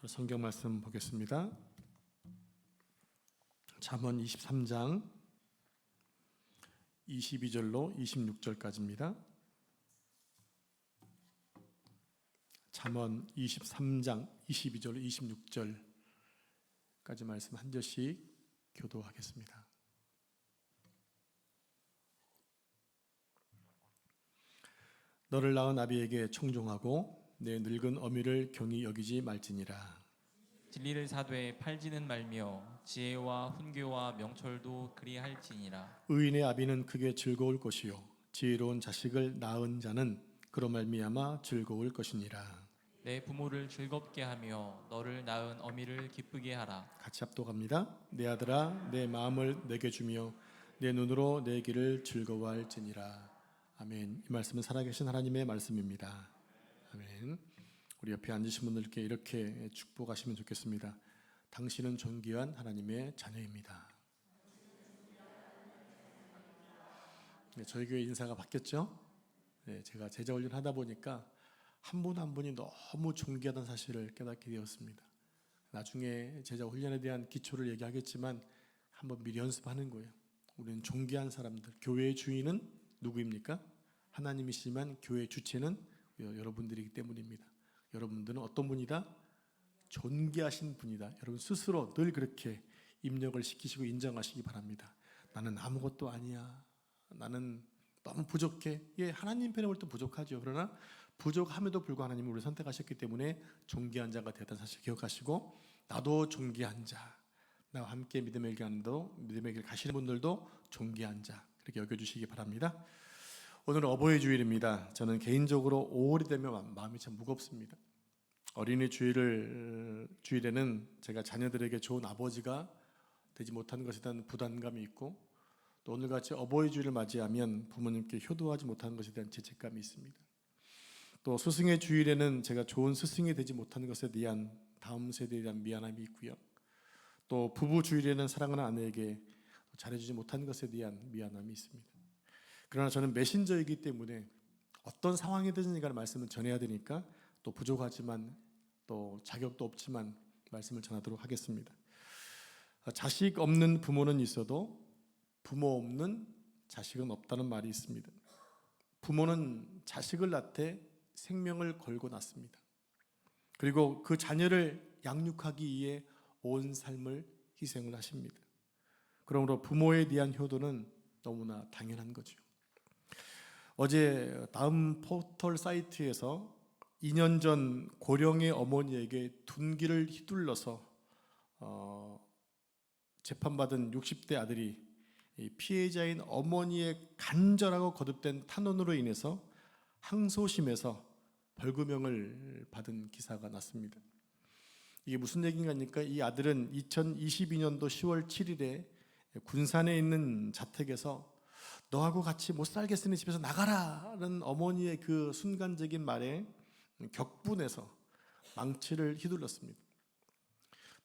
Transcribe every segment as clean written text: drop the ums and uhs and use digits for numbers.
성경 말씀 보겠습니다. 잠언 23장 22절로 26절까지입니다. 잠언 23장 22절로 26절까지 말씀 한 절씩 교도하겠습니다. 너를 낳은 아비에게 청종하고 내 늙은 어미를 경히 여기지 말지니라. 진리를 사되 팔지는 말며 지혜와 훈교와 명철도 그리할지니라. 의인의 아비는 크게 즐거울 것이요 지혜로운 자식을 낳은 자는 그로 말미암아 즐거울 것이니라. 내 부모를 즐겁게 하며 너를 낳은 어미를 기쁘게 하라. 같이 합독합니다. 내 아들아 내 마음을 내게 주며 내 눈으로 내 길을 즐거워할지니라. 아멘. 이 말씀은 살아계신 하나님의 말씀입니다. 아멘. 우리 옆에 앉으신 분들께 이렇게 축복하시면 좋겠습니다. 당신은 존귀한 하나님의 자녀입니다. 네, 저희 교회 인사가 바뀌었죠? 네, 제가 제자 훈련 하다 보니까 한 분 한 분이 너무 존귀하다는 사실을 깨닫게 되었습니다. 나중에 제자 훈련에 대한 기초를 얘기하겠지만 한번 미리 연습하는 거예요. 우리는 존귀한 사람들, 교회의 주인은 누구입니까? 하나님이시지만 교회의 주체는 여러분들이기 때문입니다. 여러분들은 어떤 분이다? 존귀하신 분이다. 여러분 스스로 늘 그렇게 입력을 시키시고 인정하시기 바랍니다. 나는 아무것도 아니야. 나는 너무 부족해. 예, 하나님 편에 볼 때 부족하죠. 그러나 부족함에도 불구하고 하나님이 우리를 선택하셨기 때문에 존귀한 자가 되었다는 사실 기억하시고, 나도 존귀한 자, 나와 함께 믿음의 길 가시는 분들도 존귀한 자, 그렇게 여겨주시기 바랍니다. 오늘은 어버이 주일입니다. 저는 개인적으로 5월이 되면 마음이 참 무겁습니다. 어린이 주일에는 제가 자녀들에게 좋은 아버지가 되지 못하는 것에 대한 부담감이 있고, 또 오늘같이 어버이 주일을 맞이하면 부모님께 효도하지 못하는 것에 대한 죄책감이 있습니다. 또 스승의 주일에는 제가 좋은 스승이 되지 못하는 것에 대한 다음 세대에 대한 미안함이 있고요. 또 부부 주일에는 사랑하는 아내에게 잘해주지 못하는 것에 대한 미안함이 있습니다. 그러나 저는 메신저이기 때문에 어떤 상황이든지 간에 말씀을 전해야 되니까 또 부족하지만 또 자격도 없지만 말씀을 전하도록 하겠습니다. 자식 없는 부모는 있어도 부모 없는 자식은 없다는 말이 있습니다. 부모는 자식을 낳되 생명을 걸고 낳습니다. 그리고 그 자녀를 양육하기 위해 온 삶을 희생을 하십니다. 그러므로 부모에 대한 효도는 너무나 당연한 거죠. 어제 다음 포털 사이트에서 2년 전 고령의 어머니에게 둔기를 휘둘러서 재판받은 60대 아들이 피해자인 어머니의 간절하고 거듭된 탄원으로 인해서 항소심에서 벌금형을 받은 기사가 났습니다. 이게 무슨 얘기인가? 이 아들은 2022년도 10월 7일에 군산에 있는 자택에서 너하고 같이 못 살겠으니 집에서 나가라는 어머니의 그 순간적인 말에 격분해서 망치를 휘둘렀습니다.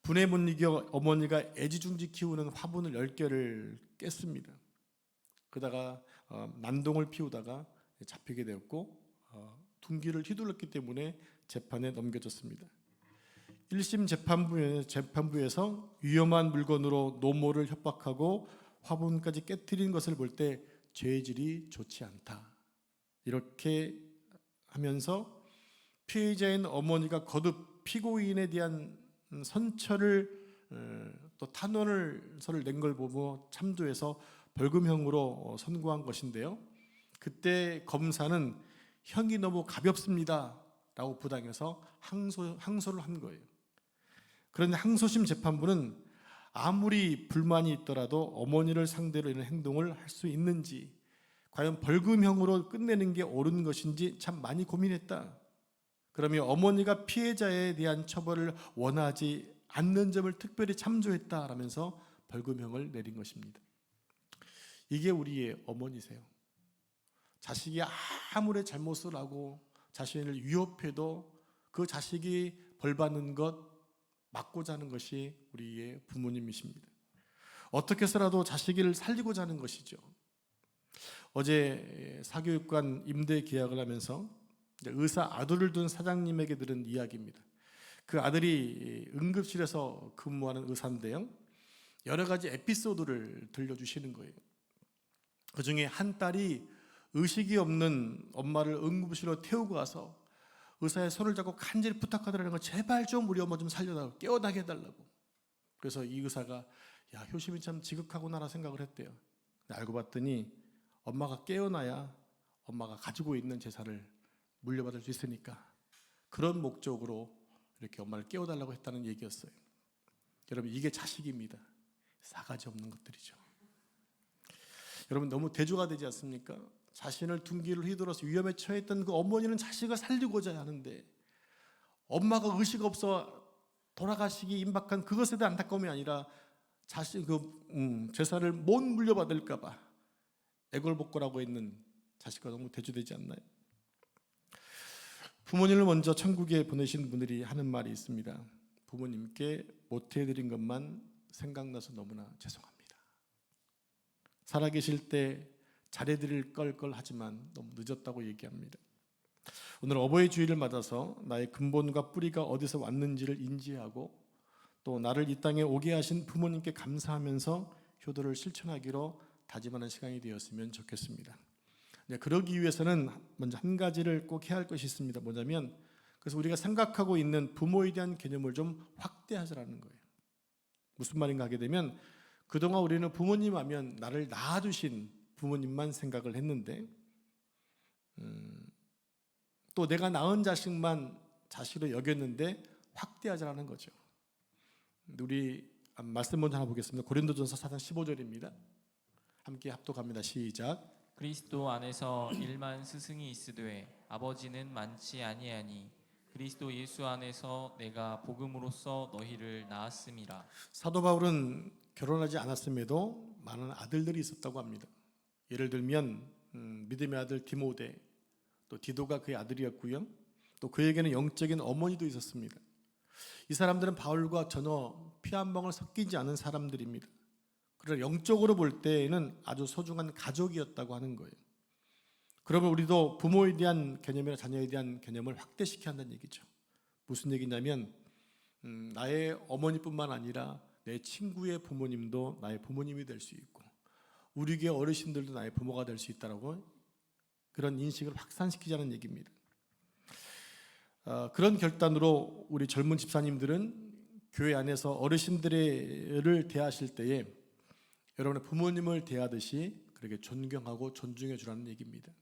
분에 못 이겨 어머니가 애지중지 키우는 화분을 10개를 깼습니다. 그러다가 난동을 피우다가 잡히게 되었고 둔기를 휘둘렀기 때문에 재판에 넘겨졌습니다. 1심 재판부에서 위험한 물건으로 노모를 협박하고 화분까지 깨트린 것을 볼 때 죄질이 좋지 않다, 이렇게 하면서 피해자인 어머니가 거듭 피고인에 대한 선처를 또 탄원서를 낸 걸 보고 참조해서 벌금형으로 선고한 것인데요. 그때 검사는 형이 너무 가볍습니다 라고 부당해서 항소를 한 거예요. 그런데 항소심 재판부는 아무리 불만이 있더라도 어머니를 상대로 이런 행동을 할 수 있는지, 과연 벌금형으로 끝내는 게 옳은 것인지 참 많이 고민했다. 그러면 어머니가 피해자에 대한 처벌을 원하지 않는 점을 특별히 참조했다라면서 벌금형을 내린 것입니다. 이게 우리의 어머니세요. 자식이 아무리 잘못을 하고 자신을 위협해도 그 자식이 벌받는 것 막고자 하는 것이 우리의 부모님이십니다. 어떻게 해서라도 자식을 살리고자 하는 것이죠. 어제 사교육관 임대 계약을 하면서 의사 아들을 둔 사장님에게 들은 이야기입니다. 그 아들이 응급실에서 근무하는 의사인데요. 여러 가지 에피소드를 들려주시는 거예요. 그 중에 한 딸이 의식이 없는 엄마를 응급실로 태우고 가서 의사의 손을 잡고 간절히 부탁하더라는 거, 제발 좀 우리 엄마 좀 살려달라고, 깨어나게 해달라고. 그래서 이 의사가 야, 효심이 참 지극하구나라 생각을 했대요. 알고 봤더니 엄마가 깨어나야 엄마가 가지고 있는 재산을 물려받을 수 있으니까 그런 목적으로 이렇게 엄마를 깨워달라고 했다는 얘기였어요. 여러분, 이게 자식입니다. 싸가지 없는 것들이죠. 여러분, 너무 대조가 되지 않습니까? 자신을 둔기를 휘둘러서 위험에 처했던 그 어머니는 자식을 살리고자 하는데 엄마가 의식 없어 돌아가시기 임박한 그것에 대한 안타까움이 아니라 자식 재산을 못 물려받을까 봐 애걸복걸하고 있는 자식과 너무 대조되지 않나요? 부모님을 먼저 천국에 보내신 분들이 하는 말이 있습니다. 부모님께 못해드린 것만 생각나서 너무나 죄송합니다. 살아계실 때 잘해드릴 걸 하지만 너무 늦었다고 얘기합니다. 오늘 어버이 주일을 맞아서 나의 근본과 뿌리가 어디서 왔는지를 인지하고 또 나를 이 땅에 오게 하신 부모님께 감사하면서 효도를 실천하기로 다짐하는 시간이 되었으면 좋겠습니다. 그러기 위해서는 먼저 한 가지를 꼭 해야 할 것이 있습니다. 뭐냐면, 그래서 우리가 생각하고 있는 부모에 대한 개념을 좀 확대하자라는 거예요. 무슨 말인가 하게 되면, 그동안 우리는 부모님 하면 나를 낳아주신 부모님만 생각을 했는데 또 내가 낳은 자식만 자식으로 여겼는데 확대하자라는 거죠. 우리 말씀 먼저 하나 보겠습니다. 고린도전서 4장 15절입니다. 함께 합독합니다. 시작. 그리스도 안에서 일만 스승이 있으되 아버지는 많지 아니하니 그리스도 예수 안에서 내가 복음으로써 너희를 낳았음이라. 사도 바울은 결혼하지 않았음에도 많은 아들들이 있었다고 합니다. 예를 들면 믿음의 아들 디모데, 또 디도가 그의 아들이었고요. 또 그에게는 영적인 어머니도 있었습니다. 이 사람들은 바울과 전혀 피 한 방울 섞이지 않은 사람들입니다. 그러나 영적으로 볼 때에는 아주 소중한 가족이었다고 하는 거예요. 그러면 우리도 부모에 대한 개념이나 자녀에 대한 개념을 확대시켜야 한다는 얘기죠. 무슨 얘기냐면 나의 어머니뿐만 아니라 내 친구의 부모님도 나의 부모님이 될 수 있고 우리 교회 어르신들도 나의 부모가 될 수 있다라고 그런 인식을 확산시키자는 얘기입니다. 그런 결단으로 우리 젊은 집사님들은 교회 안에서 어르신들을 대하실 때에 여러분의 부모님을 대하듯이 그렇게 존경하고 존중해 주라는 얘기입니다.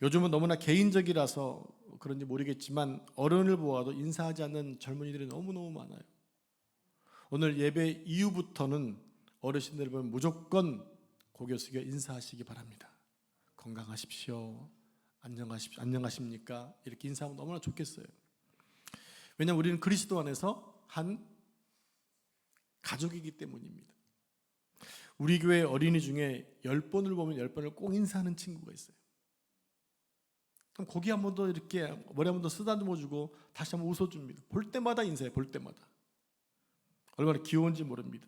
요즘은 너무나 개인적이라서 그런지 모르겠지만 어른을 보아도 인사하지 않는 젊은이들이 너무너무 많아요. 오늘 예배 이후부터는 어르신들 보면 무조건 고개 숙여 인사하시기 바랍니다. 건강하십시오. 안녕하십니까? 이렇게 인사하면 너무나 좋겠어요. 왜냐하면 우리는 그리스도 안에서 한 가족이기 때문입니다. 우리 교회 어린이 중에 10번을 보면 10번을 꼭 인사하는 친구가 있어요. 그럼 고개 한 번 더 이렇게 머리 한 번 더 쓰다듬어주고 다시 한번 웃어줍니다. 볼 때마다 인사해요. 볼 때마다. 얼마나 귀여운지 모릅니다.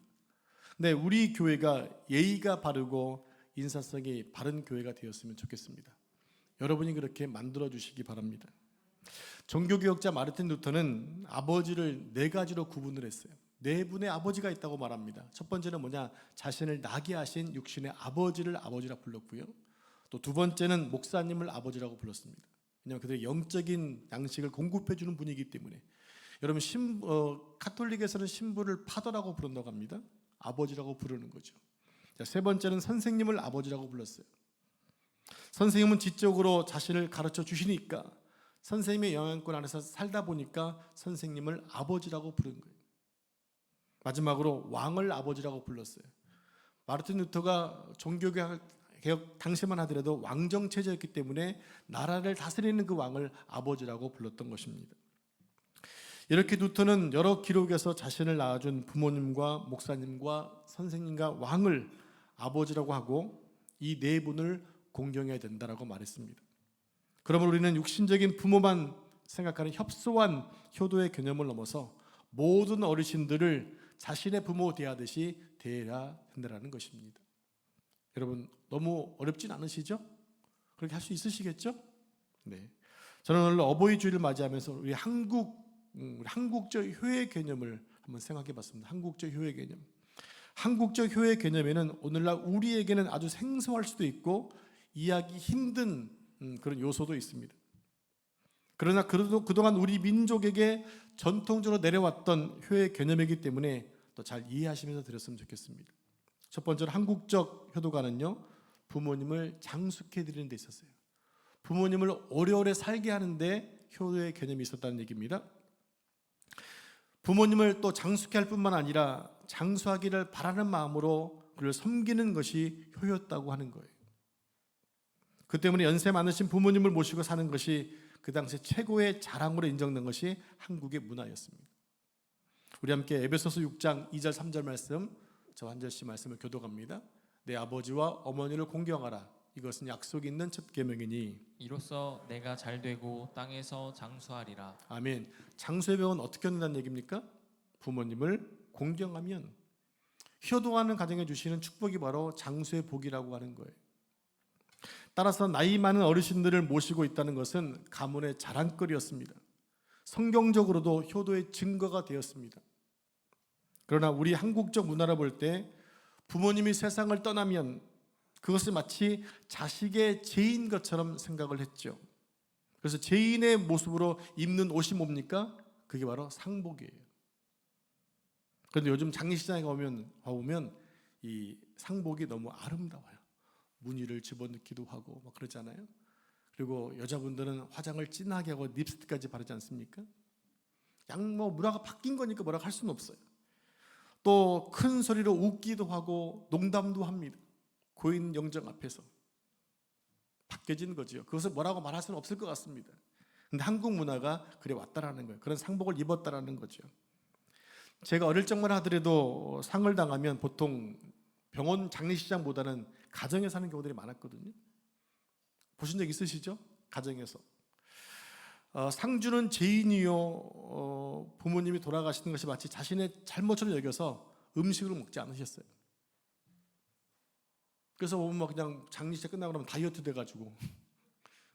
근데 우리 교회가 예의가 바르고 인사성이 바른 교회가 되었으면 좋겠습니다. 여러분이 그렇게 만들어주시기 바랍니다. 종교개혁자 마르틴 루터는 아버지를 4가지로 구분을 했어요. 4분의 아버지가 있다고 말합니다. 첫 번째는 뭐냐? 자신을 나게 하신 육신의 아버지를 아버지라 불렀고요. 또 두 번째는 목사님을 아버지라고 불렀습니다. 왜냐하면 그들의 영적인 양식을 공급해 주는 분이기 때문에. 여러분 카톨릭에서는 신부를 파더라고 부른다고 합니다. 아버지라고 부르는 거죠. 자, 세 번째는 선생님을 아버지라고 불렀어요. 선생님은 지적으로 자신을 가르쳐 주시니까 선생님의 영향권 안에서 살다 보니까 선생님을 아버지라고 부른 거예요. 마지막으로 왕을 아버지라고 불렀어요. 마르틴 루터가 종교개혁 당시만 하더라도 왕정체제였기 때문에 나라를 다스리는 그 왕을 아버지라고 불렀던 것입니다. 이렇게 루터는 여러 기록에서 자신을 낳아준 부모님과 목사님과 선생님과 왕을 아버지라고 하고 이 4분을 공경해야 된다라고 말했습니다. 그러면 우리는 육신적인 부모만 생각하는 협소한 효도의 개념을 넘어서 모든 어르신들을 자신의 부모 대하듯이 대해야 된다는 것입니다. 여러분 너무 어렵진 않으시죠? 그렇게 할 수 있으시겠죠? 네. 저는 오늘 어버이 주일을 맞이하면서 우리 한국 우리 한국적 효의 개념을 한번 생각해 봤습니다. 한국적 효의 개념. 한국적 효의 개념에는 오늘날 우리에게는 아주 생소할 수도 있고 이해하기 힘든 그런 요소도 있습니다. 그러나 그래도 그동안 우리 민족에게 전통적으로 내려왔던 효의 개념이기 때문에 또 잘 이해하시면서 들었으면 좋겠습니다. 첫 번째로 한국적 효도가는요, 부모님을 장숙해 드리는 데 있었어요. 부모님을 오래오래 살게 하는데 효도의 개념이 있었다는 얘기입니다. 부모님을 또 장숙해 할 뿐만 아니라 장수하기를 바라는 마음으로 그를 섬기는 것이 효였다고 하는 거예요. 그 때문에 연세 많으신 부모님을 모시고 사는 것이 그 당시 최고의 자랑으로 인정된 것이 한국의 문화였습니다. 우리 함께 에베소서 6장 2절 3절 말씀, 저 한 절씩 말씀을 교독합니다. 내 아버지와 어머니를 공경하라. 이것은 약속이 있는 첫 계명이니 이로써 내가 잘되고 땅에서 장수하리라. 아멘. 장수의 병은 어떻게 얻는다는 얘기입니까? 부모님을 공경하면. 효도하는 가정에 주시는 축복이 바로 장수의 복이라고 하는 거예요. 따라서 나이 많은 어르신들을 모시고 있다는 것은 가문의 자랑거리였습니다. 성경적으로도 효도의 증거가 되었습니다. 그러나 우리 한국적 문화를 볼 때 부모님이 세상을 떠나면 그것을 마치 자식의 죄인 것처럼 생각을 했죠. 그래서 죄인의 모습으로 입는 옷이 뭡니까? 그게 바로 상복이에요. 그런데 요즘 장례식장에 가보면 이 상복이 너무 아름다워요. 무늬를 집어넣기도 하고 막 그러잖아요. 그리고 여자분들은 화장을 진하게 하고 립스틱까지 바르지 않습니까? 문화가 바뀐 거니까 뭐라고 할 수는 없어요. 또 큰 소리로 웃기도 하고 농담도 합니다. 고인 영정 앞에서 바뀌어진 거죠. 그것을 뭐라고 말할 수는 없을 것 같습니다. 근데 한국 문화가 그래 왔다라는 거예요. 그런 상복을 입었다라는 거죠. 제가 어릴 적만 하더라도 상을 당하면 보통 병원 장례식장보다는 가정에서 하는 경우들이 많았거든요. 보신 적 있으시죠? 가정에서 상주는 죄인이요, 부모님이 돌아가시는 것이 마치 자신의 잘못처럼 여겨서 음식을 먹지 않으셨어요. 그래서 보면 그냥 장례식 끝나고 나면 다이어트 돼가지고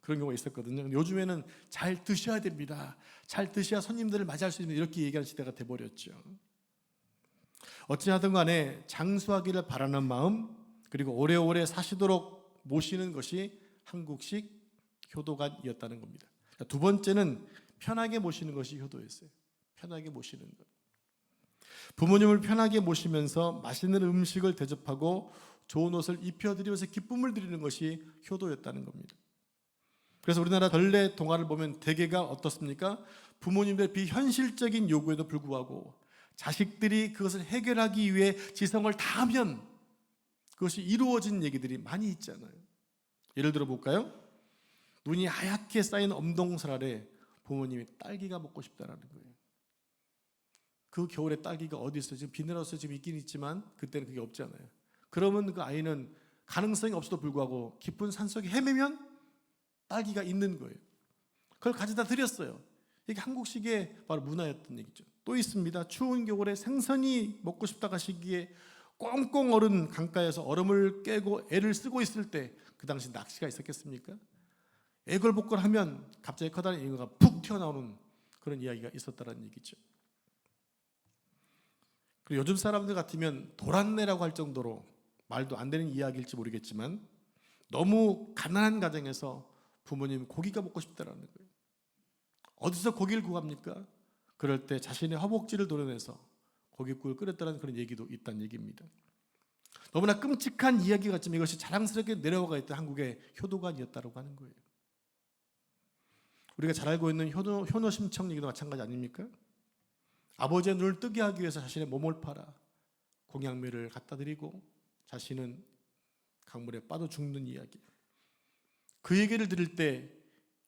그런 경우가 있었거든요. 요즘에는 잘 드셔야 됩니다. 잘 드셔야 손님들을 맞이할 수 있는 이렇게 얘기하는 시대가 돼버렸죠. 어찌하든 간에 장수하기를 바라는 마음, 그리고 오래오래 사시도록 모시는 것이 한국식 효도관이었다는 겁니다. 두 번째는 편하게 모시는 것이 효도였어요. 편하게 모시는 것. 부모님을 편하게 모시면서 맛있는 음식을 대접하고 좋은 옷을 입혀드리면서 기쁨을 드리는 것이 효도였다는 겁니다. 그래서 우리나라 전래 동화를 보면 대개가 어떻습니까? 부모님들의 비현실적인 요구에도 불구하고 자식들이 그것을 해결하기 위해 지성을 다하면 그것이 이루어진 얘기들이 많이 있잖아요. 예를 들어 볼까요? 눈이 하얗게 쌓인 엄동설 아래 부모님이 딸기가 먹고 싶다라는 거예요. 그 겨울에 딸기가 어디 있어요? 지금 비 내려서 지금 있긴 있지만 그때는 그게 없잖아요. 그러면 그 아이는 가능성이 없어도 불구하고 깊은 산속에 헤매면 딸기가 있는 거예요. 그걸 가져다 드렸어요. 이게 한국식의 바로 문화였던 얘기죠. 또 있습니다. 추운 겨울에 생선이 먹고 싶다 하시기에 꽁꽁 얼은 강가에서 얼음을 깨고 애를 쓰고 있을 때 그 당시 낚시가 있었겠습니까? 애걸복걸하면 갑자기 커다란 잉어가 푹 튀어나오는 그런 이야기가 있었다는 얘기죠. 그리고 요즘 사람들 같으면 도란내라고 할 정도로 말도 안 되는 이야기일지 모르겠지만 너무 가난한 가정에서 부모님 고기가 먹고 싶다라는 거예요. 어디서 고기를 구합니까? 그럴 때 자신의 허벅지를 도려내서 고깃국을 끓였다는 그런 얘기도 있다는 얘기입니다. 너무나 끔찍한 이야기 같지만 이것이 자랑스럽게 내려와가 있던 한국의 효도관이었다고 하는 거예요. 우리가 잘 알고 있는 효노 심청 얘기도 마찬가지 아닙니까? 아버지의 눈을 뜨게 하기 위해서 자신의 몸을 팔아 공양매를 갖다 드리고 자신은 강물에 빠져 죽는 이야기. 그 얘기를 들을 때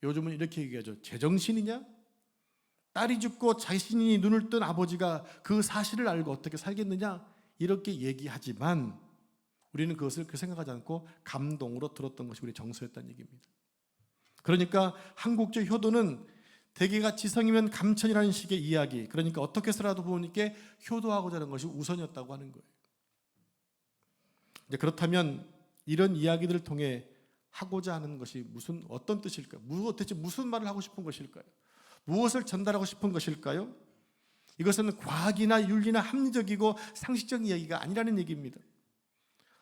요즘은 이렇게 얘기하죠. 제정신이냐? 딸이 죽고 자신이 눈을 뜬 아버지가 그 사실을 알고 어떻게 살겠느냐? 이렇게 얘기하지만 우리는 그것을 그 생각하지 않고 감동으로 들었던 것이 우리 정서였다는 얘기입니다. 그러니까 한국적 효도는 대개가 지성이면 감천이라는 식의 이야기, 그러니까 어떻게 해서라도 부모님께 효도하고자 하는 것이 우선이었다고 하는 거예요. 이제 그렇다면 이런 이야기들을 통해 하고자 하는 것이 어떤 뜻일까요? 대체 무슨 말을 하고 싶은 것일까요? 무엇을 전달하고 싶은 것일까요? 이것은 과학이나 윤리나 합리적이고 상식적인 이야기가 아니라는 얘기입니다.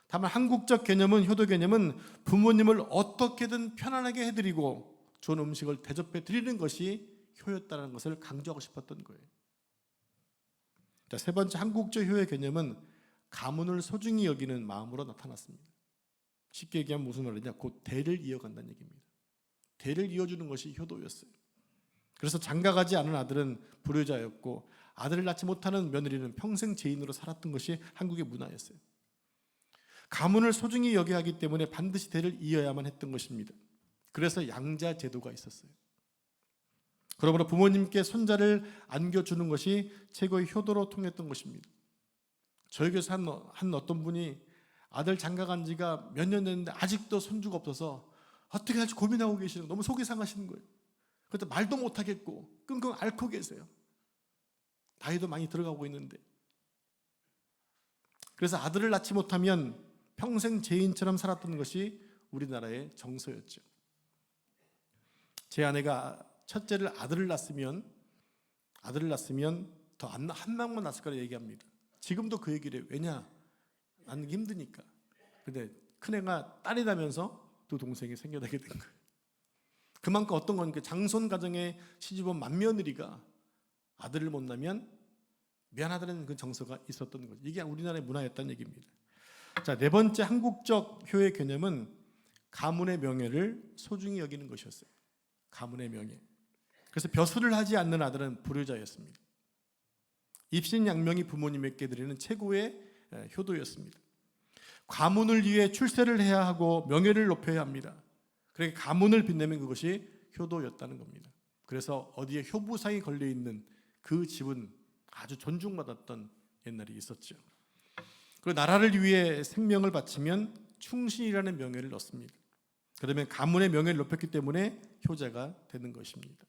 다만 한국적 개념은, 효도 개념은 부모님을 어떻게든 편안하게 해드리고 좋은 음식을 대접해 드리는 것이 효였다는 것을 강조하고 싶었던 거예요. 자, 세 번째 한국적 효의 개념은 가문을 소중히 여기는 마음으로 나타났습니다. 쉽게 얘기하면 무슨 말이냐? 곧 대를 이어간다는 얘기입니다. 대를 이어주는 것이 효도였어요. 그래서 장가가지 않은 아들은 불효자였고 아들을 낳지 못하는 며느리는 평생 죄인으로 살았던 것이 한국의 문화였어요. 가문을 소중히 여겨야 하기 때문에 반드시 대를 이어야만 했던 것입니다. 그래서 양자 제도가 있었어요. 그러므로 부모님께 손자를 안겨주는 것이 최고의 효도로 통했던 것입니다. 저희 교회에서 한 어떤 분이 아들 장가간 지가 몇 년 됐는데 아직도 손주가 없어서 어떻게 할지 고민하고 계시는 거예요. 너무 속이 상하시는 거예요. 그때 말도 못하겠고 끙끙 앓고 계세요. 나이도 많이 들어가고 있는데. 그래서 아들을 낳지 못하면 평생 죄인처럼 살았던 것이 우리나라의 정서였죠. 제 아내가 첫째를 아들을 낳았으면 더 한 명만 낳았을 거라 얘기합니다. 지금도 그 얘기를 해요. 왜냐? 낳는 게 힘드니까. 근데 큰애가 딸이 나면서 두 동생이 생겨나게 된 거예요. 그만큼 어떤 건 그 장손 가정에 시집온 맏며느리가 아들을 못 낳으면 미안하다는 그 정서가 있었던 거죠. 이게 우리나라의 문화였다는 얘기입니다. 자, 네 번째 한국적 효의 개념은 가문의 명예를 소중히 여기는 것이었어요. 가문의 명예. 그래서 벼슬을 하지 않는 아들은 불효자였습니다. 입신양명이 부모님에게 드리는 최고의 효도였습니다. 가문을 위해 출세를 해야 하고 명예를 높여야 합니다. 그러니까 가문을 빛내면 그것이 효도였다는 겁니다. 그래서 어디에 효부상이 걸려있는 그 집은 아주 존중받았던 옛날이 있었죠. 그리고 나라를 위해 생명을 바치면 충신이라는 명예를 얻습니다. 그러면 가문의 명예를 높였기 때문에 효자가 되는 것입니다.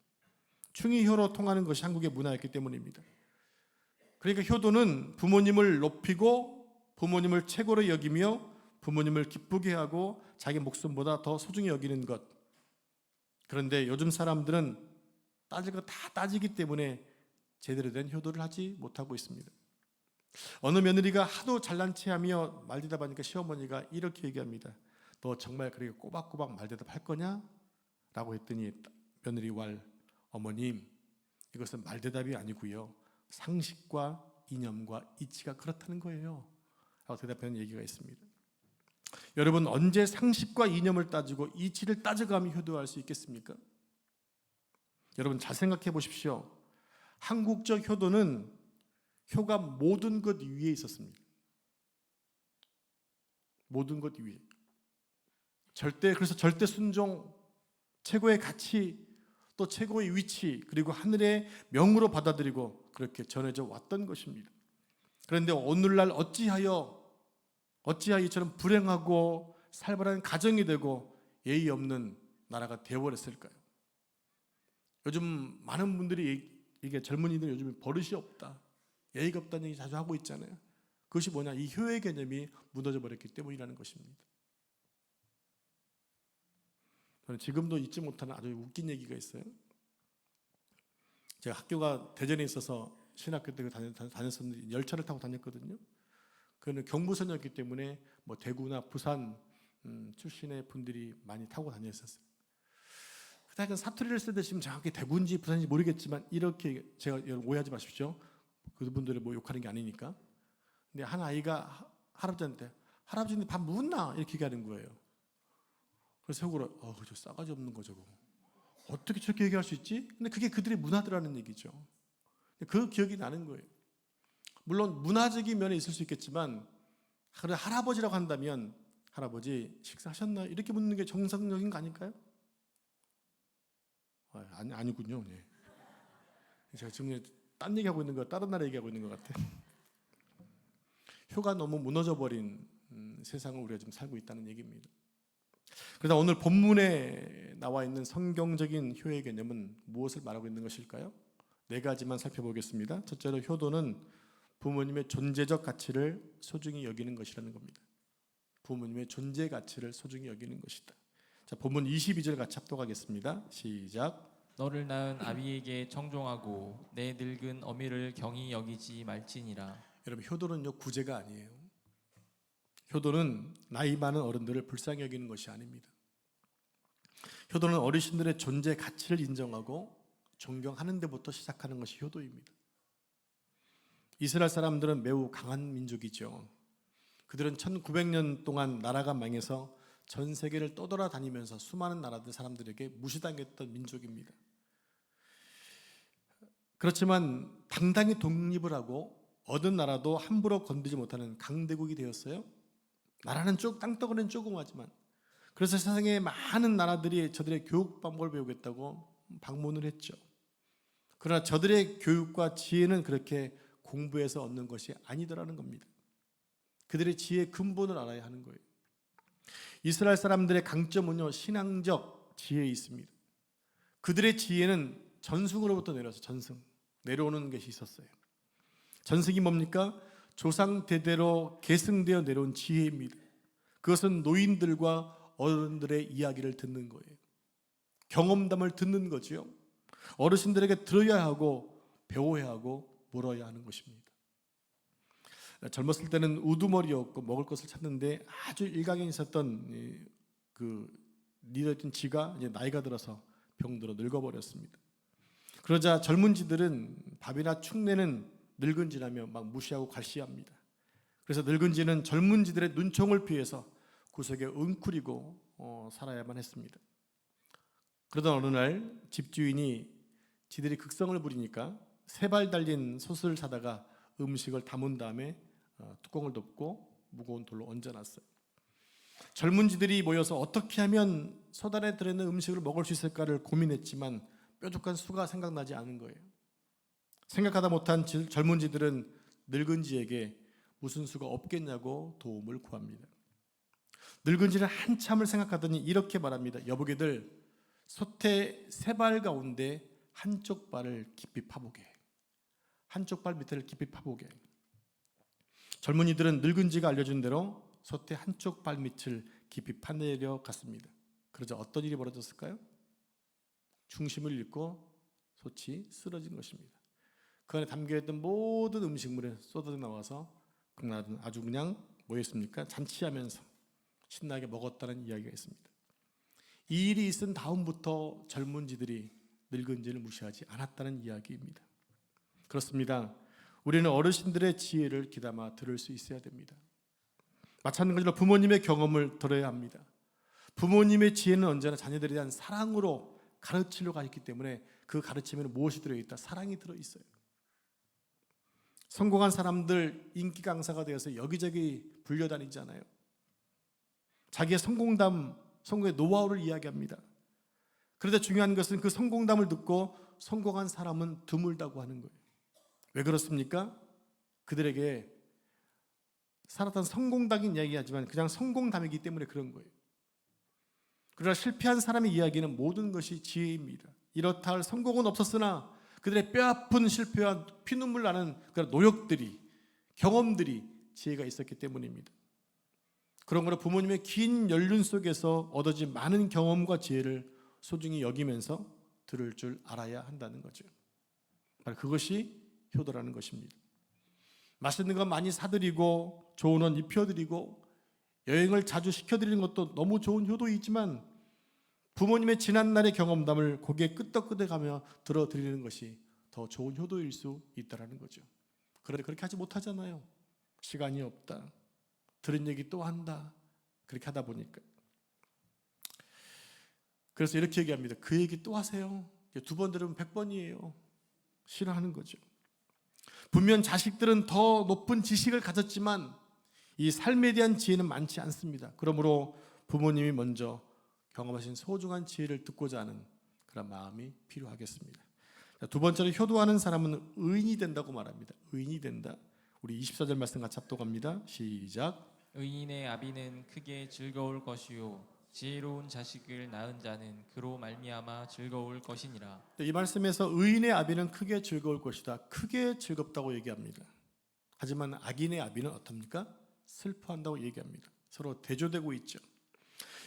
충의효로 통하는 것이 한국의 문화였기 때문입니다. 그러니까 효도는 부모님을 높이고 부모님을 최고로 여기며 부모님을 기쁘게 하고 자기 목숨보다 더 소중히 여기는 것. 그런데 요즘 사람들은 따질 거 다 따지기 때문에 제대로 된 효도를 하지 못하고 있습니다. 어느 며느리가 하도 잘난 체하며 말대답하니까 시어머니가 이렇게 얘기합니다. 너 정말 그렇게 꼬박꼬박 말대답할 거냐? 라고 했더니 며느리 왈, 어머님, 이것은 말대답이 아니고요, 상식과 이념과 이치가 그렇다는 거예요 라고 대답하는 얘기가 있습니다. 여러분, 언제 상식과 이념을 따지고 이치를 따져가며 효도할 수 있겠습니까? 여러분, 잘 생각해 보십시오. 한국적 효도는 효가 모든 것 위에 있었습니다. 모든 것 위에. 그래서 절대 순종, 최고의 가치, 또 최고의 위치, 그리고 하늘의 명으로 받아들이고 그렇게 전해져 왔던 것입니다. 그런데 오늘날 어찌하여 이처럼 불행하고 살벌한 가정이 되고 예의 없는 나라가 되어버렸을까요? 요즘 많은 분들이 이게 젊은이들 요즘 버릇이 없다, 예의가 없다는 얘기 자주 하고 있잖아요. 그것이 뭐냐? 이 효의 개념이 무너져 버렸기 때문이라는 것입니다. 저는 지금도 잊지 못하는 아주 웃긴 얘기가 있어요. 제가 학교가 대전에 있어서 신학교 때 다녔었는데 열차를 타고 다녔거든요. 그는 경부선이었기 때문에 뭐 대구나 부산 출신의 분들이 많이 타고 다녔었어요. 그다음에 사투리를 쓰듯이 정확히 대구인지 부산인지 모르겠지만 이렇게, 제가 오해하지 마십시오. 그분들을 뭐 욕하는 게 아니니까. 근데 한 아이가 할아버지한테, 할아버지는 밥 묻나? 이렇게 얘기하는 거예요. 그래서 속으로 저 싸가지 없는 거 저거. 어떻게 저렇게 얘기할 수 있지? 근데 그게 그들의 문화더라는 얘기죠. 그 기억이 나는 거예요. 물론 문화적인 면에 있을 수 있겠지만 할아버지라고 한다면 할아버지 식사하셨나요? 이렇게 묻는 게 정상적인 거 아닐까요? 아니군요. 네. 제가 지금 딴 얘기하고 있는 거, 다른 나라 얘기하고 있는 것 같아요. 효가 너무 무너져버린 세상을 우리가 지금 살고 있다는 얘기입니다. 그래서 오늘 본문에 나와 있는 성경적인 효의 개념은 무엇을 말하고 있는 것일까요? 네 가지만 살펴보겠습니다. 첫째로 효도는 부모님의 존재적 가치를 소중히 여기는 것이라는 겁니다. 부모님의 존재 가치를 소중히 여기는 것이다. 자, 본문 22절 같이 합독하겠습니다. 시작. 너를 낳은 아비에게 청종하고 내 늙은 어미를 경히 여기지 말지니라. 여러분, 효도는요 구제가 아니에요. 효도는 나이 많은 어른들을 불쌍히 여기는 것이 아닙니다. 효도는 어르신들의 존재 가치를 인정하고 존경하는 데부터 시작하는 것이 효도입니다. 이스라엘 사람들은 매우 강한 민족이죠. 그들은 1900년 동안 나라가 망해서 전 세계를 떠돌아다니면서 수많은 나라들 사람들에게 무시당했던 민족입니다. 그렇지만 당당히 독립을 하고 얻은 나라도 함부로 건드지 못하는 강대국이 되었어요. 나라는 땅덩어리는 조그마하지만, 그래서 세상에 많은 나라들이 저들의 교육 방법을 배우겠다고 방문을 했죠. 그러나 저들의 교육과 지혜는 그렇게 공부해서 얻는 것이 아니더라는 겁니다. 그들의 지혜의 근본을 알아야 하는 거예요. 이스라엘 사람들의 강점은요 신앙적 지혜에 있습니다. 그들의 지혜는 전승으로부터 내려오는 것이 있었어요. 전승이 뭡니까? 조상 대대로 계승되어 내려온 지혜입니다. 그것은 노인들과 어른들의 이야기를 듣는 거예요. 경험담을 듣는 거지요. 어르신들에게 들어야 하고 배워야 하고 물어야 하는 것입니다. 젊었을 때는 우두머리였고 먹을 것을 찾는데 아주 일가견 있었던 그 리더였던 지가 이제 나이가 들어서 병들어 늙어버렸습니다. 그러자 젊은지들은 밥이나 축내는 늙은지라며 막 무시하고 갈시합니다. 그래서 늙은지는 젊은지들의 눈총을 피해서 구석에 웅크리고 살아야만 했습니다. 그러던 어느 날 집주인이 지들이 극성을 부리니까 세 발 달린 솥을 사다가 음식을 담은 다음에 뚜껑을 덮고 무거운 돌로 얹어놨어요. 젊은지들이 모여서 어떻게 하면 솥 안에 들어있는 음식을 먹을 수 있을까를 고민했지만 뾰족한 수가 생각나지 않은 거예요. 생각하다 못한 젊은지들은 늙은지에게 무슨 수가 없겠냐고 도움을 구합니다. 늙은지는 한참을 생각하더니 이렇게 말합니다. 여보게들, 솥의 세 발 가운데 한쪽 발을 깊이 파보게. 한쪽 발 밑을 깊이 파보게. 젊은이들은 늙은지가 알려준 대로 솥의 한쪽 발 밑을 깊이 파내려 갔습니다. 그러자 어떤 일이 벌어졌을까요? 중심을 잃고 솥이 쓰러진 것입니다. 그 안에 담겨있던 모든 음식물에 쏟아져 나와서 그날은 아주 그냥 뭐였습니까? 잔치하면서 신나게 먹었다는 이야기가 있습니다. 이 일이 있은 다음부터 젊은지들이 늙은지를 무시하지 않았다는 이야기입니다. 그렇습니다. 우리는 어르신들의 지혜를 귀담아 들을 수 있어야 됩니다. 마찬가지로 부모님의 경험을 들어야 합니다. 부모님의 지혜는 언제나 자녀들에 대한 사랑으로 가르치려고 하기 때문에 그 가르침에는 무엇이 들어있다? 사랑이 들어있어요. 성공한 사람들 인기 강사가 되어서 여기저기 불려다니잖아요. 자기의 성공의 노하우를 이야기합니다. 그런데 중요한 것은 그 성공담을 듣고 성공한 사람은 드물다고 하는 거예요. 왜 그렇습니까? 그들에게 살았던 성공담인 이야기하지만 그냥 성공담이기 때문에 그런 거예요. 그러나 실패한 사람의 이야기는 모든 것이 지혜입니다. 이렇다 할 성공은 없었으나 그들의 뼈아픈 실패와 피눈물 나는 그런 노력들이, 경험들이 지혜가 있었기 때문입니다. 그런 거로 부모님의 긴 연륜 속에서 얻어진 많은 경험과 지혜를 소중히 여기면서 들을 줄 알아야 한다는 거죠. 바로 그것이 효도라는 것입니다. 맛있는 거 많이 사드리고 좋은 옷 입혀드리고 여행을 자주 시켜드리는 것도 너무 좋은 효도이지만 부모님의 지난날의 경험담을 고개 끄덕끄덕하며 들어드리는 것이 더 좋은 효도일 수 있다는 거죠. 그런데 그렇게 하지 못하잖아요. 시간이 없다. 들은 얘기 또 한다. 그렇게 하다 보니까. 그래서 이렇게 얘기합니다. 그 얘기 또 하세요. 2번 들으면 100번이에요. 싫어하는 거죠. 분명 자식들은 더 높은 지식을 가졌지만 이 삶에 대한 지혜는 많지 않습니다. 그러므로 부모님이 먼저 경험하신 소중한 지혜를 듣고자 하는 그런 마음이 필요하겠습니다. 두 번째로 효도하는 사람은 의인이 된다고 말합니다. 의인이 된다. 우리 24절 말씀 같이 합독합니다. 시작. 의인의 아비는 크게 즐거울 것이요 지혜로운 자식을 낳은 자는 그로 말미암아 즐거울 것이니라. 이 말씀에서 의인의 아비는 크게 즐거울 것이다. 크게 즐겁다고 얘기합니다. 하지만 악인의 아비는 어떻습니까? 슬퍼한다고 얘기합니다. 서로 대조되고 있죠.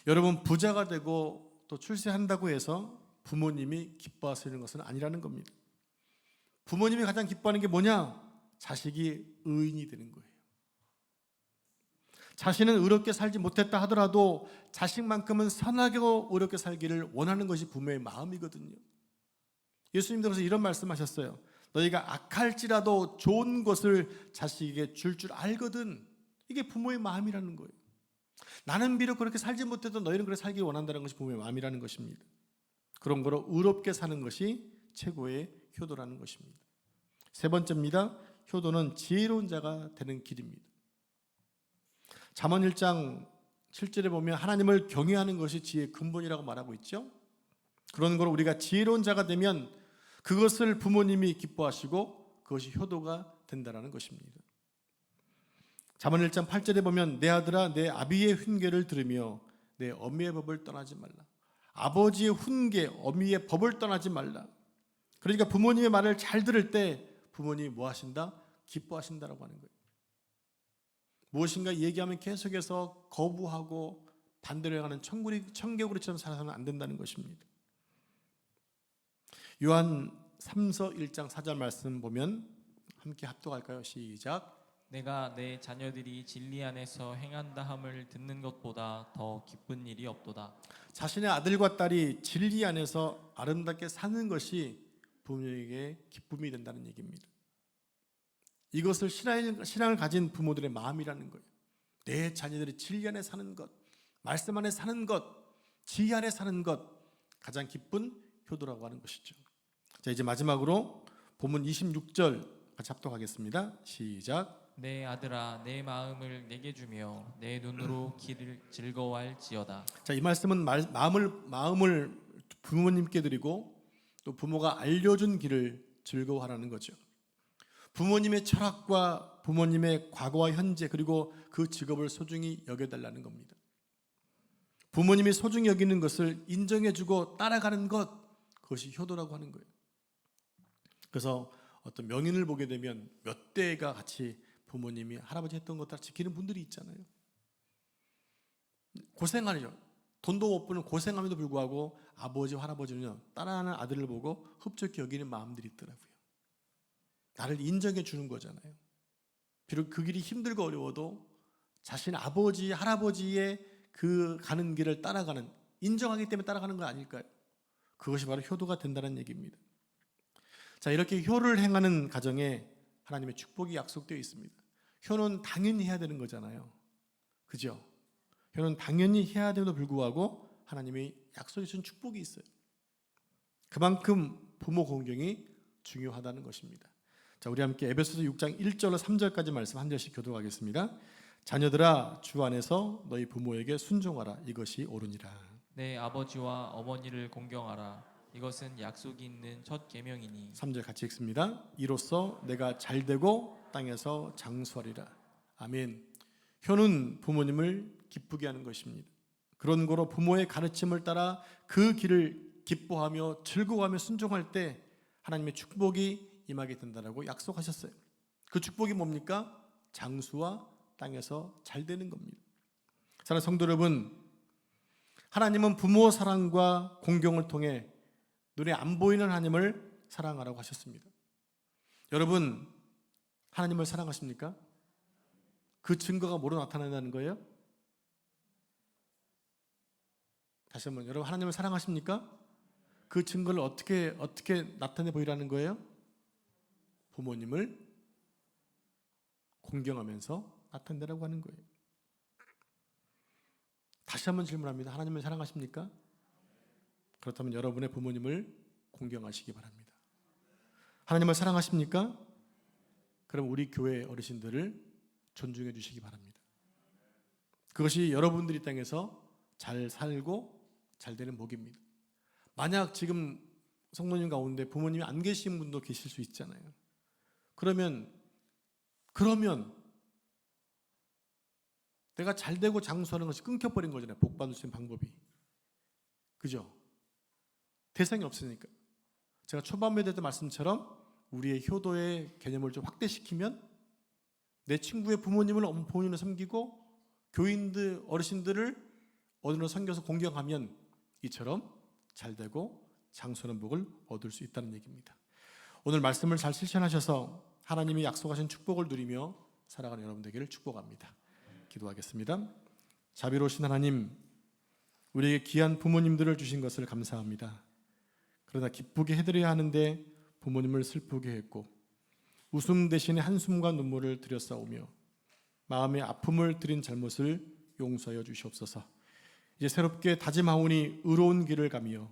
여러분 부자가 되고 또 출세한다고 해서 부모님이 기뻐하시는 것은 아니라는 겁니다. 부모님이 가장 기뻐하는 게 뭐냐? 자식이 의인이 되는 거예요. 자신은 의롭게 살지 못했다 하더라도 자식만큼은 선하게 의롭게 살기를 원하는 것이 부모의 마음이거든요. 예수님도 그래서 이런 말씀하셨어요. 너희가 악할지라도 좋은 것을 자식에게 줄 알거든. 이게 부모의 마음이라는 거예요. 나는 비록 그렇게 살지 못해도 너희는 그렇게 살기 원한다는 것이 부모의 마음이라는 것입니다. 그런 거로 의롭게 사는 것이 최고의 효도라는 것입니다. 세 번째입니다. 효도는 지혜로운 자가 되는 길입니다. 잠언 1장 7절에 보면 하나님을 경외하는 것이 지혜의 근본이라고 말하고 있죠. 그런 걸 우리가 지혜로운 자가 되면 그것을 부모님이 기뻐하시고 그것이 효도가 된다는 것입니다. 잠언 1장 8절에 보면 내 아들아 내 아비의 훈계를 들으며 내 어미의 법을 떠나지 말라. 아버지의 훈계, 어미의 법을 떠나지 말라. 그러니까 부모님의 말을 잘 들을 때 부모님이 뭐 하신다? 기뻐하신다라고 하는 거예요. 무엇인가 얘기하면 계속해서 거부하고 반대로 행하는 청개구리처럼 살아서는 안 된다는 것입니다. 요한 3서 1장 4절 말씀 보면 함께 합독할까요? 시작. 내가 내 자녀들이 진리 안에서 행한다 함을 듣는 것보다 더 기쁜 일이 없도다. 자신의 아들과 딸이 진리 안에서 아름답게 사는 것이 부모에게 기쁨이 된다는 얘기입니다. 이것을 신앙을 가진 부모들의 마음이라는 거예요. 내 자녀들이 진리 안에 사는 것, 말씀 안에 사는 것, 지혜 안에 사는 것, 가장 기쁜 효도라고 하는 것이죠. 자, 이제 마지막으로 본문 26절 같이 합독하겠습니다. 시작. 내 아들아 내 마음을 내게 주며 내 눈으로 길을 즐거워할지어다. 자, 이 말씀은 마음을 부모님께 드리고 또 부모가 알려준 길을 즐거워하라는 거죠. 부모님의 철학과 부모님의 과거와 현재 그리고 그 직업을 소중히 여겨달라는 겁니다. 부모님이 소중히 여기는 것을 인정해주고 따라가는 것, 그것이 효도라고 하는 거예요. 그래서 어떤 명인을 보게 되면 몇 대가 같이 부모님이 할아버지 했던 것 다 지키는 분들이 있잖아요. 고생하죠. 돈도 못 버는 고생함에도 불구하고 아버지, 할아버지는요 따라하는 아들을 보고 흡족히 여기는 마음들이 있더라고요. 나를 인정해 주는 거잖아요. 비록 그 길이 힘들고 어려워도 자신 아버지, 할아버지의 그 가는 길을 따라가는, 인정하기 때문에 따라가는 거 아닐까요? 그것이 바로 효도가 된다는 얘기입니다. 자, 이렇게 효를 행하는 가정에 하나님의 축복이 약속되어 있습니다. 효는 당연히 해야 되는 거잖아요. 그죠? 효는 당연히 해야 됨에도 불구하고 하나님이 약속해 주신 축복이 있어요. 그만큼 부모 공경이 중요하다는 것입니다. 자, 우리 함께 에베소서 6장 1절로 3절까지 말씀 한 절씩 교독하겠습니다. 자녀들아 주 안에서 너희 부모에게 순종하라. 이것이 옳으니라. 내 아버지와 어머니를 공경하라. 이것은 약속이 있는 첫 계명이니. 3절 같이 읽습니다. 이로써 내가 잘되고 땅에서 장수하리라. 아멘. 효는 부모님을 기쁘게 하는 것입니다. 그런 거로 부모의 가르침을 따라 그 길을 기뻐하며 즐거워하며 순종할 때 하나님의 축복이 임하게 된다라고 약속하셨어요. 그 축복이 뭡니까? 장수와 땅에서 잘 되는 겁니다. 사랑하는 성도 여러분, 하나님은 부모 사랑과 공경을 통해 눈에 안 보이는 하나님을 사랑하라고 하셨습니다. 여러분, 하나님을 사랑하십니까? 그 증거가 뭐로 나타난다는 거예요? 다시 한번, 여러분 하나님을 사랑하십니까? 그 증거를 어떻게 나타내 보이라는 거예요? 부모님을 공경하면서 나타내라고 하는 거예요. 다시 한번 질문합니다. 하나님을 사랑하십니까? 그렇다면 여러분의 부모님을 공경하시기 바랍니다. 하나님을 사랑하십니까? 그럼 우리 교회 어르신들을 존중해 주시기 바랍니다. 그것이 여러분들이 땅에서 잘 살고 잘 되는 복입니다. 만약 지금 성도님 가운데 부모님이 안 계신 분도 계실 수 있잖아요. 그러면 내가 잘 되고 장수하는 것이 끊겨버린 거잖아요. 복 받을 수 있는 방법이. 그죠? 대상이 없으니까. 제가 초반에 드렸던 말씀처럼 우리의 효도의 개념을 좀 확대시키면 내 친구의 부모님을 섬기고 어르신들을 어디로 섬겨서 공경하면 이처럼 잘 되고 장수하는 복을 얻을 수 있다는 얘기입니다. 오늘 말씀을 잘 실천하셔서 하나님이 약속하신 축복을 누리며 살아가는 여러분 되기를 축복합니다. 기도하겠습니다. 자비로우신 하나님, 우리에게 귀한 부모님들을 주신 것을 감사합니다. 그러나 기쁘게 해드려야 하는데 부모님을 슬프게 했고 웃음 대신에 한숨과 눈물을 들여싸우며 마음의 아픔을 드린 잘못을 용서하여 주시옵소서. 이제 새롭게 다짐하오니 의로운 길을 가며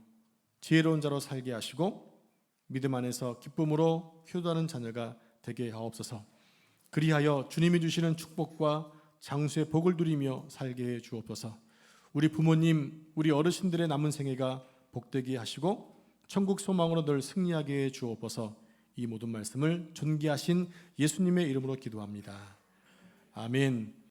지혜로운 자로 살게 하시고 믿음 안에서 기쁨으로 효도하는 자녀가 되게 하옵소서. 그리하여 주님이 주시는 축복과 장수의 복을 누리며 살게 해 주옵소서. 우리 부모님, 우리 어르신들의 남은 생애가 복되게 하시고 천국 소망으로 늘 승리하게 해 주옵소서. 이 모든 말씀을 존귀하신 예수님의 이름으로 기도합니다. 아멘.